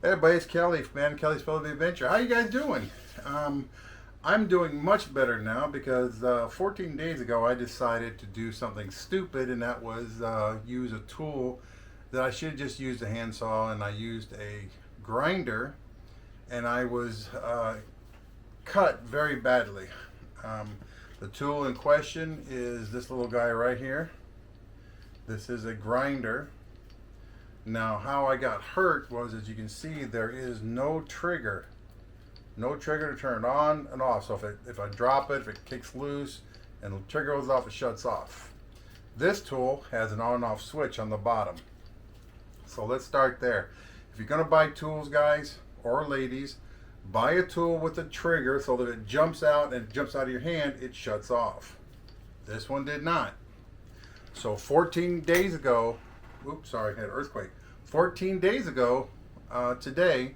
Hey everybody, it's Kelly, man. Kelly's Spell Adventure. How you guys doing? I'm doing much better now because 14 days ago I decided to do something stupid, and that was use a tool that I should have just used a handsaw, and I used a grinder, and I was cut very badly. Um, the tool in question is this little guy right here. This is a grinder. Now, how I got hurt was, as you can see, there is no trigger. No trigger to turn it on and off. So if I drop it, if it kicks loose and the trigger goes off, it shuts off. This tool has an on and off switch on the bottom. So let's start there. If you're going to buy tools, guys or ladies, buy a tool with a trigger so that it jumps out, and it jumps out of your hand, it shuts off. This one did not. So 14 days ago, oops, sorry, I had an earthquake. 14 days ago, today,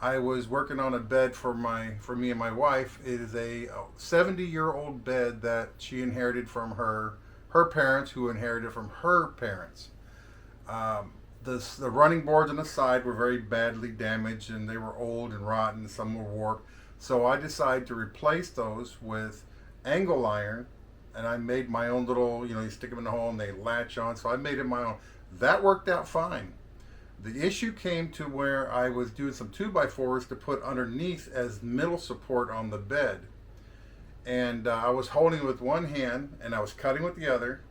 I was working on a bed for me and my wife. It is a 70-year-old bed that she inherited from her parents, who inherited from her parents. The running boards on the side were very badly damaged, and they were old and rotten. Some were warped. So I decided to replace those with angle iron, and I made my own little, you stick them in the hole and they latch on. So I made it my own. That worked out fine. The issue came to where I was doing some 2x4s to put underneath as middle support on the bed. And I was holding it with one hand and I was cutting with the other.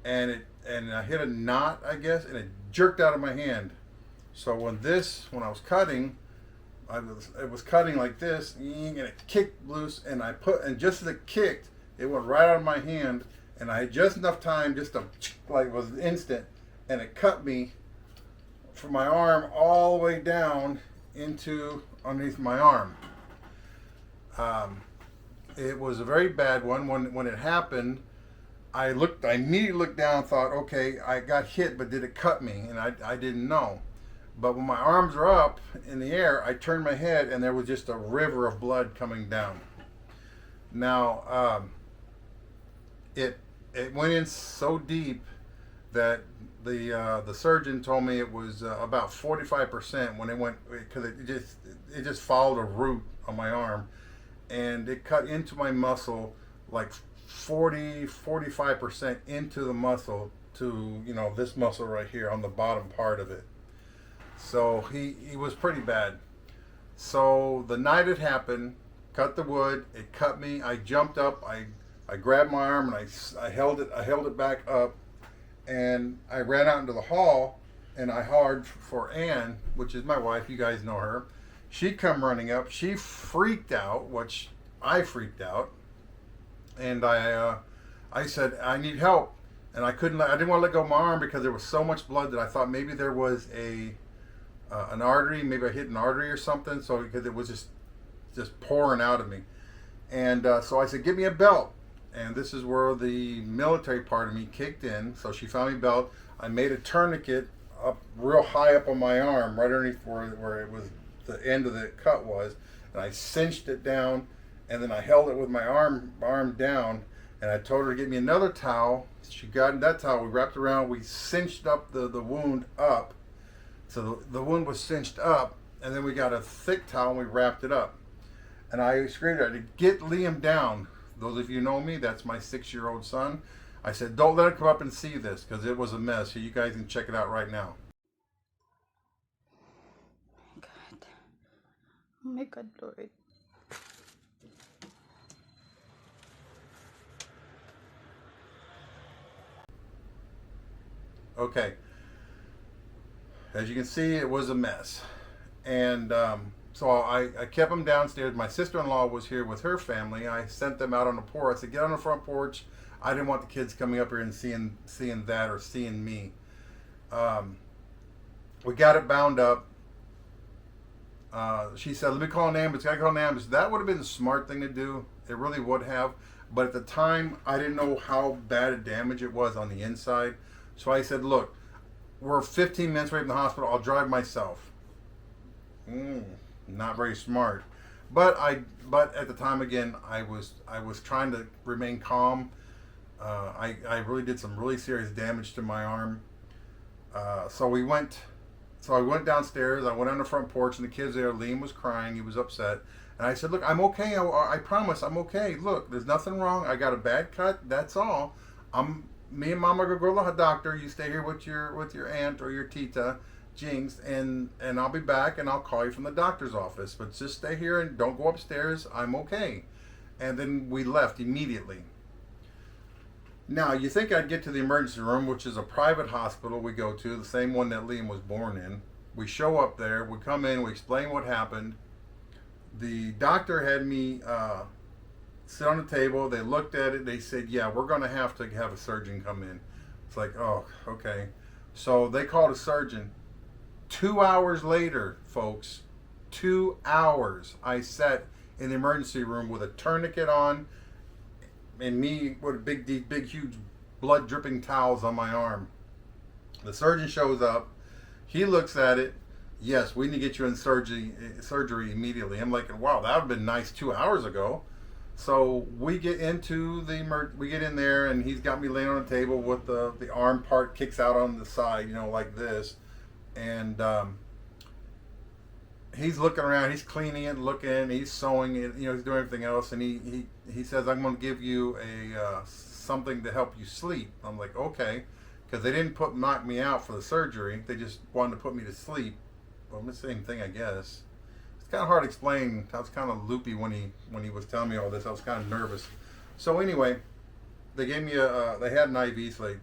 And I hit a knot, I guess, and it jerked out of my hand. So when I was cutting, it was cutting like this, and it kicked loose, and just as it kicked, it went right out of my hand, and I had just enough time just to, like, it was instant, and it cut me from my arm all the way down into underneath my arm. It was a very bad one. When it happened, I immediately looked down and thought, okay, I got hit, but did it cut me? And I didn't know. But when my arms were up in the air, I turned my head, and there was just a river of blood coming down. Now, it went in so deep that the surgeon told me it was about 45% when it went, because it just followed a root on my arm, and it cut into my muscle like 45% into the muscle to this muscle right here on the bottom part of it. So he was pretty bad. So the night it happened, cut the wood, it cut me. I jumped up, I grabbed my arm, and I held it back up, and I ran out into the hall, and I hollered for Ann, which is my wife. You guys know her. She come running up. She freaked out, which I freaked out, and I said, I need help, and I didn't want to let go of my arm because there was so much blood that I thought maybe there was an artery, maybe I hit an artery or something. So because it was just pouring out of me, and so I said, give me a belt. And this is where the military part of me kicked in. So she found me a belt. I made a tourniquet up real high up on my arm, right underneath where it was, the end of the cut was, and I cinched it down, and then I held it with my arm down, and I told her to get me another towel. She got that towel, we wrapped around, we cinched up the wound up. So the wound was cinched up, and then we got a thick towel and we wrapped it up. And I screamed at her to get Liam down. Those of you know me, that's my 6-year-old son. I said, don't let him come up and see this, because it was a mess. So you guys can check it out right now. God. Oh my God, Lord. Okay. As you can see, it was a mess. And so I kept them downstairs. My sister-in-law was here with her family. I sent them out on the porch. I said, get on the front porch. I didn't want the kids coming up here and seeing that or seeing me. We got it bound up. She said, let me call an ambulance. I call an ambulance. That would have been the smart thing to do. It really would have. But at the time, I didn't know how bad a damage it was on the inside. So I said, look, we're 15 minutes away from the hospital. I'll drive myself. Not very smart. But at the time, again, I was trying to remain calm. I really did some really serious damage to my arm. So we went So I went downstairs. I went on the front porch, and the kids there. Liam was crying. He was upset. And I said, "Look, I'm okay. I promise, I'm okay. Look, there's nothing wrong. I got a bad cut. That's all. Me and Mama are gonna go to the doctor. You stay here with your aunt or your tita, Jinx, and I'll be back and I'll call you from the doctor's office. But just stay here and don't go upstairs. I'm okay." And then we left immediately. Now, you think I'd get to the emergency room, which is a private hospital we go to, the same one that Liam was born in. We show up there, we come in, we explain what happened. The doctor had me sit on the table. They looked at it. They said, "Yeah, we're going to have a surgeon come in." It's like, oh, okay. So they called a surgeon. 2 hours later, folks, 2 hours, I sat in the emergency room with a tourniquet on, and me with these big, huge, blood dripping towels on my arm. The surgeon shows up. He looks at it. "Yes, we need to get you in surgery immediately." I'm like, wow, that would have been nice 2 hours ago. So we get into we get in there, and he's got me laying on the table with the arm part kicks out on the side, like this, and he's looking around, he's cleaning it, looking, he's sewing it, he's doing everything else, and he says, "I'm going to give you a something to help you sleep." I'm like, okay, because they didn't knock me out for the surgery, they just wanted to put me to sleep. Well, it's the same thing, I guess. It's kind of hard to explain. I was kind of loopy when he was telling me all this. I was kind of nervous. So anyway, they gave me they had an IV, so they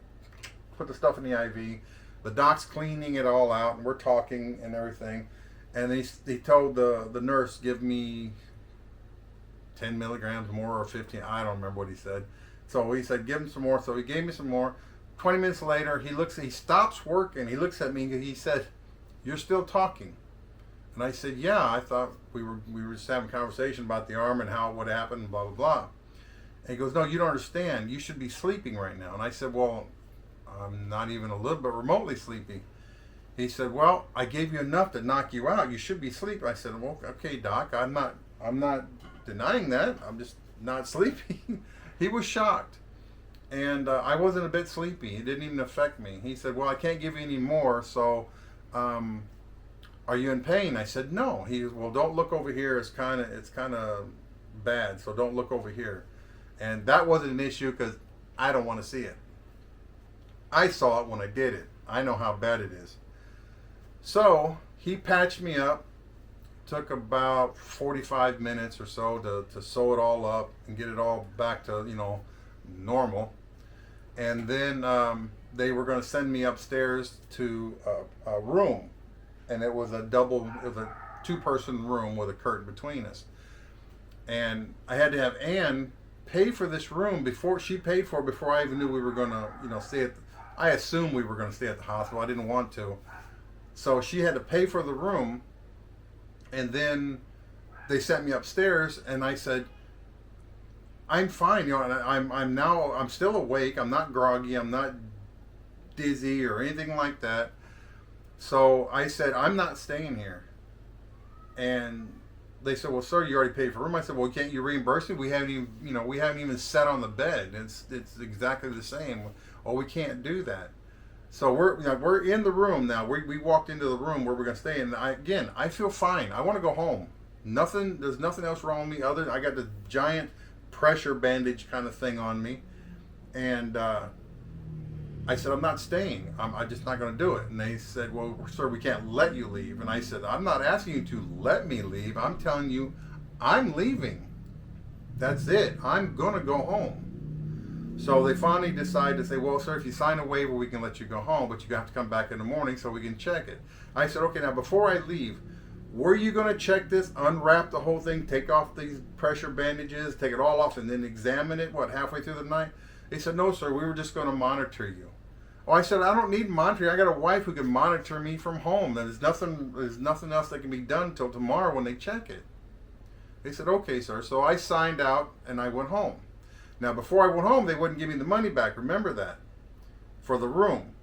put the stuff in the IV. The doc's cleaning it all out, and we're talking and everything. And he told the nurse, "Give me 10 milligrams more or 15. I don't remember what he said. So he said, "Give him some more." So he gave me some more. 20 minutes later, he stops working. He looks at me and he said, "You're still talking?" And I said, "Yeah, I thought we were just having a conversation about the arm and how what happened and blah, blah, blah." And he goes, "No, you don't understand. You should be sleeping right now." And I said, "Well, I'm not even a little bit remotely sleepy." He said, "Well, I gave you enough to knock you out. You should be sleeping." I said, "Well, okay, doc, I'm not denying that. I'm just not sleeping." He was shocked. And I wasn't a bit sleepy. It didn't even affect me. He said, "Well, I can't give you any more, so are you in pain?" I said, "No." He goes, "Well, don't look over here. It's kind of bad, so don't look over here." And that wasn't an issue because I don't want to see it. I saw it when I did it. I know how bad it is. So he patched me up. Took about 45 minutes or so to sew it all up and get it all back to normal. And then they were going to send me upstairs to a room, and it was a 2-person room with a curtain between us. And I had to have Anne pay for this room before I even knew we were going to stay at. I assumed we were going to stay at the hospital. I didn't want to, so she had to pay for the room. And then they sent me upstairs, and I said, "I'm fine, and I'm still awake. I'm not groggy. I'm not dizzy or anything like that." So I said, "I'm not staying here." And they said, "Well, sir, you already paid for room." I said, "Well, can't you reimburse me? We haven't even sat on the bed. It's exactly the same." "Oh, we can't do that." So we're in the room now. We walked into the room where we're gonna stay, and I feel fine. I want to go home. There's nothing else wrong with me other than I got the giant pressure bandage kind of thing on me, and I said, "I'm not staying. I'm just not going to do it." And they said, "Well, sir, we can't let you leave." And I said, "I'm not asking you to let me leave. I'm telling you, I'm leaving. That's it. I'm going to go home." So they finally decided to say, "Well, sir, if you sign a waiver, we can let you go home, but you have to come back in the morning so we can check it." I said, "Okay, now before I leave, were you going to check this, unwrap the whole thing, take off these pressure bandages, take it all off, and then examine it, halfway through the night?" They said, "No, sir, we were just going to monitor you." Oh, I said, "I don't need monitoring. I got a wife who can monitor me from home. There's nothing else that can be done until tomorrow when they check it." They said, "Okay, sir." So I signed out and I went home. Now, before I went home, they wouldn't give me the money back. Remember that, for the room.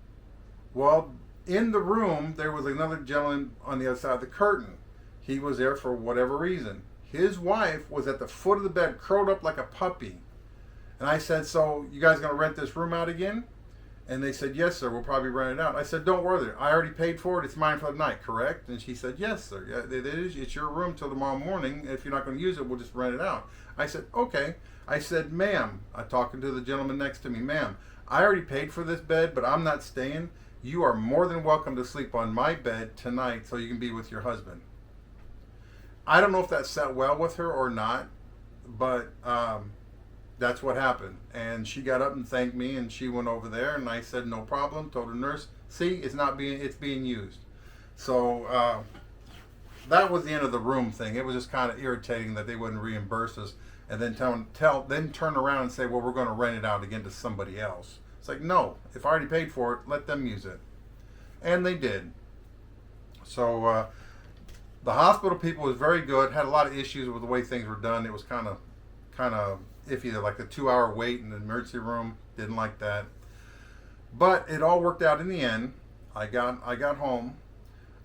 Well, in the room, there was another gentleman on the other side of the curtain. He was there for whatever reason. His wife was at the foot of the bed, curled up like a puppy. And I said, "So you guys going to rent this room out again?" And they said, yes, sir, we'll probably rent it out. I said, don't worry, I already paid for it. It's mine for the night, correct? And she said, yes, sir. Yeah, it is. It's your room till tomorrow morning. If you're not going to use it, we'll just rent it out. I said, okay. I said, ma'am, I'm talking to the gentleman next to me, ma'am, I already paid for this bed, but I'm not staying. You are more than welcome to sleep on my bed tonight so you can be with your husband. I don't know if that sat well with her or not, but that's what happened. And she got up and thanked me, and she went over there, and I said no problem. Told the nurse, see, it's being used. So that was the end of the room thing. It was just kind of irritating that they wouldn't reimburse us, and then then turn around and say, well, we're going to rent it out again to somebody else. It's like, no, if I already paid for it, let them use it. And they did. So the hospital people was very good. Had a lot of issues with the way things were done. It was kind of iffy, like the 2-hour wait in the emergency room. Didn't like that. But it all worked out in the end. I got home.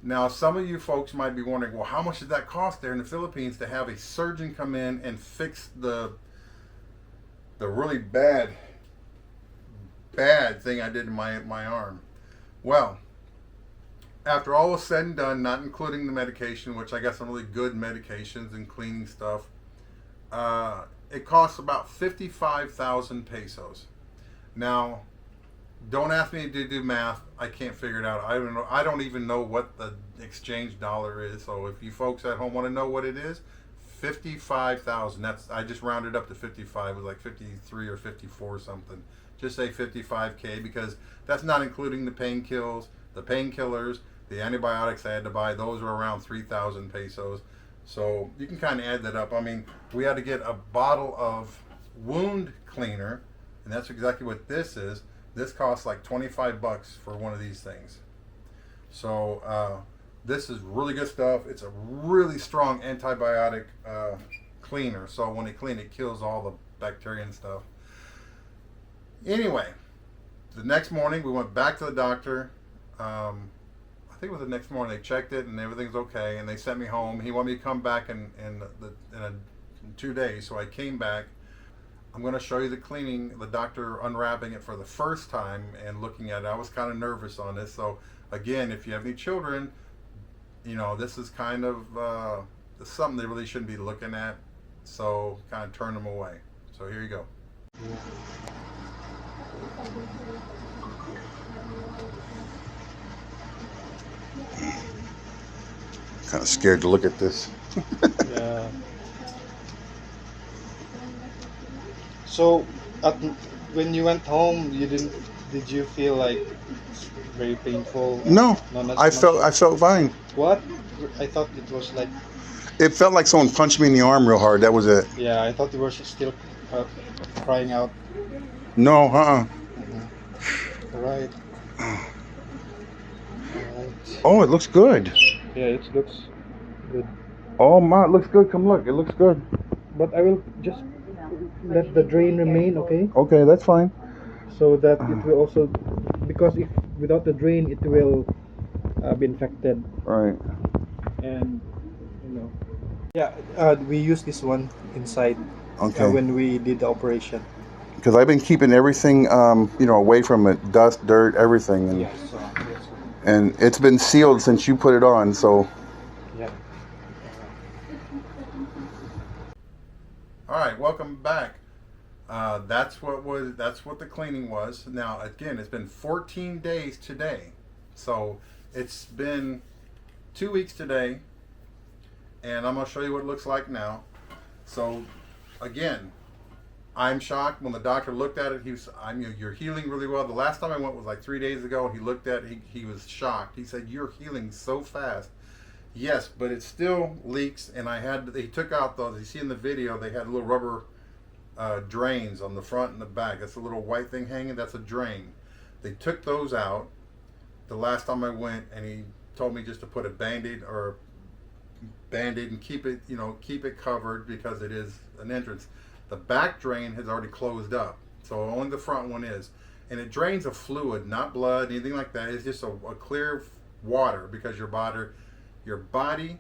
Now, some of you folks might be wondering, well, how much did that cost there in the Philippines to have a surgeon come in and fix the really bad thing I did in my arm? Well, after all was said and done, not including the medication, which I got some really good medications and cleaning stuff, it costs about 55,000 pesos. Now, don't ask me to do math. I can't figure it out. I don't know. I don't even know what the exchange dollar is. So if you folks at home want to know what it is, 55,000. I just rounded up to 55. It was like 53 or 54 or something. Just say 55K, because that's not including the painkillers, the antibiotics I had to buy. Those were around 3,000 pesos. So you can kind of add that up. I mean, we had to get a bottle of wound cleaner, and that's exactly what this is. This costs like 25 bucks for one of these things. So this is really good stuff. It's a really strong antibiotic cleaner. So when they clean, it kills all the bacteria and stuff. Anyway, the next morning we went back to the doctor. I think it was the next morning. They checked it and everything's okay, and they sent me home. He wanted me to come back in 2 days, so I came back. I'm going to show you the cleaning, the doctor unwrapping it for the first time and looking at it. I was kind of nervous on this. So again, if you have any children, you know, this is kind of something they really shouldn't be looking at. So kind of turn them away. So here you go. Kind of scared to look at this. Yeah. So, when you went home, did you feel like it's very painful? No, not I felt fine. What? I thought it was like. It felt like someone punched me in the arm real hard. That was it. Yeah, I thought you were still crying out. No, Mm-hmm. Alright. Oh, it looks good. Yeah, it looks good. Oh my, it looks good. Come look, it looks good. But I will just let the drain remain, okay? Okay, that's fine. So that it will also, because if without the drain, it will be infected. Right. And yeah, we use this one inside. Okay. When we did the operation. Because I've been keeping everything, away from it, dust, dirt, everything, and Yes. Yes. and it's been sealed since you put it on. So. Yeah. All right, welcome back. That's what the cleaning was. Now again, it's been 14 days today, so it's been 2 weeks today, and I'm gonna show you what it looks like now. So again, I'm shocked. When the doctor looked at it, you're healing really well. The last time I went was like 3 days ago, and he looked at it, he was shocked. He said, you're healing so fast. Yes, but it still leaks, and they took out those, you see in the video, they had little rubber drains on the front and the back. That's a little white thing hanging, that's a drain. They took those out the last time I went, and he told me just to put a Band-Aid and keep it covered, because it is an entrance. The back drain has already closed up, so only the front one is. And it drains a fluid, not blood, anything like that. It's just a clear water, because your body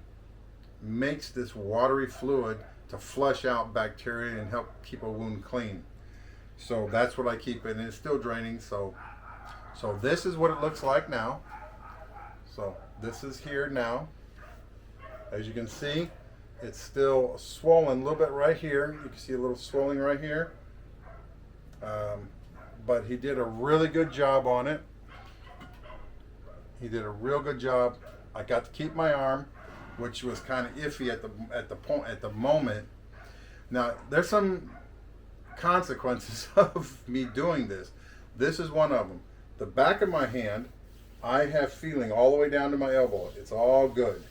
makes this watery fluid to flush out bacteria and help keep a wound clean. So that's what I keep, and it's still draining. So So this is what it looks like now. So this is here now. As you can see, it's still swollen a little bit right here. You can see a little swelling right here. But he did a really good job on it. He did a real good job. I got to keep my arm, which was kind of iffy at the moment. Now there's some consequences of me doing this. This is one of them. The back of my hand, I have feeling all the way down to my elbow. It's all good.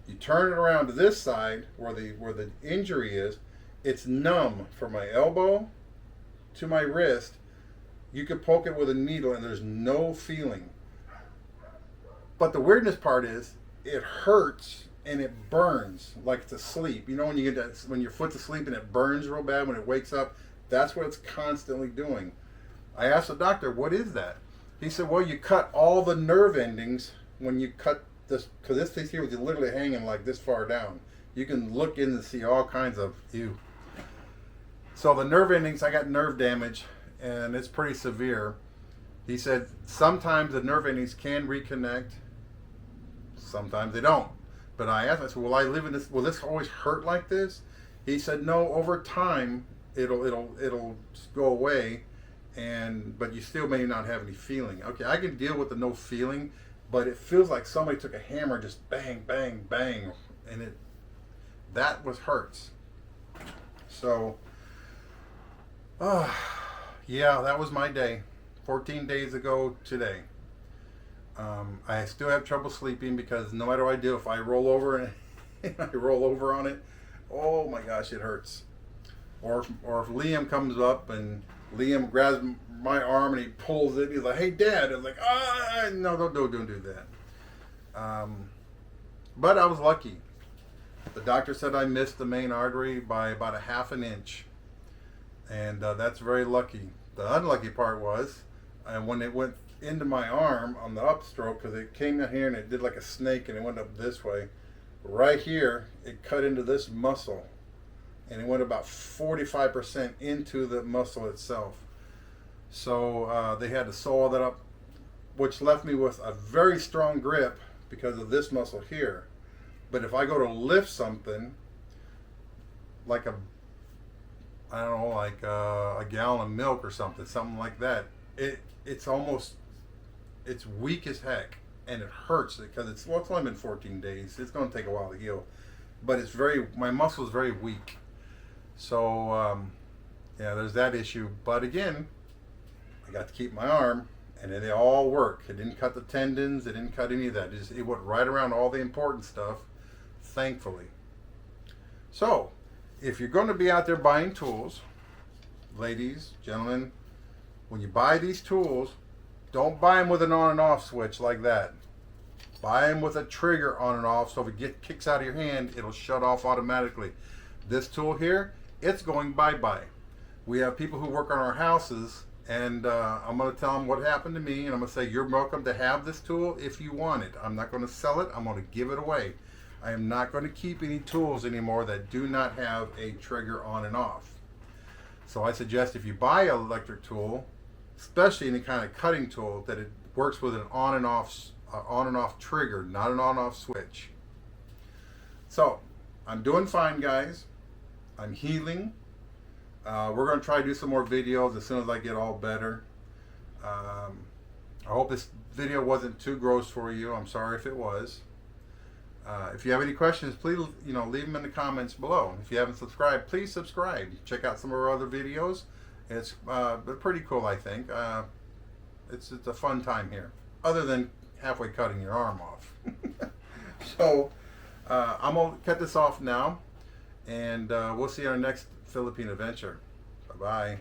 You turn it around to this side where the injury is, it's numb from my elbow to my wrist. You could poke it with a needle and there's no feeling. But the weirdness part is it hurts and it burns like it's asleep. You know when you get that, when your foot's asleep and it burns real bad when it wakes up? That's what it's constantly doing. I asked the doctor, what is that? He said, well, you cut all the nerve endings when you cut this, because this piece here was literally hanging like this far down. You can look in and see all kinds of, ew. So the nerve endings, I got nerve damage, and it's pretty severe. He said sometimes the nerve endings can reconnect, sometimes they don't. But I asked, I said, will I live in this, will this always hurt like this? He said, no, over time, it'll go away, but you still may not have any feeling. Okay, I can deal with the no feeling, but it feels like somebody took a hammer, just bang, bang, bang, and that hurts. So, yeah, that was my day. 14 days ago today. I still have trouble sleeping because no matter what I do, if I roll over and I roll over on it, oh my gosh, it hurts. Or if Liam comes up and Liam grabs my arm and he pulls it, he's like, "Hey, Dad!" I'm like, no, don't do that. But I was lucky. The doctor said I missed the main artery by about 1/2 inch, and that's very lucky. The unlucky part was, when it went into my arm on the upstroke, because it came down here and it did like a snake and it went up this way. Right here, it cut into this muscle, and it went about 45% into the muscle itself. So they had to sew that up, which left me with a very strong grip because of this muscle here. But if I go to lift something, like a gallon of milk or something like that, it's weak as heck, and it hurts because it's only been 14 days. It's going to take a while to heal, but my muscle is very weak. So yeah, there's that issue. But again, I got to keep my arm, and they all work. It didn't cut the tendons. It didn't cut any of that. It went right around all the important stuff, thankfully. So if you're going to be out there buying tools, ladies, gentlemen, when you buy these tools, don't buy them with an on and off switch like that. Buy them with a trigger on and off, so if it kicks out of your hand, it'll shut off automatically. This tool here, it's going bye-bye. We have people who work on our houses, and I'm going to tell them what happened to me, and I'm going to say, you're welcome to have this tool if you want it. I'm not going to sell it. I'm going to give it away. I am not going to keep any tools anymore that do not have a trigger on and off. So I suggest if you buy an electric tool, especially any kind of cutting tool, that it works with an on and off trigger, not an on off switch. So I'm doing fine, guys. I'm healing. We're going to try to do some more videos as soon as I get all better. I hope this video wasn't too gross for you. I'm sorry if it was. If you have any questions, please leave them in the comments below. If you haven't subscribed, please subscribe. Check out some of our other videos. It's pretty cool, I think. It's a fun time here, other than halfway cutting your arm off. So I'm going to cut this off now, and we'll see you on our next Philippine adventure. Bye-bye.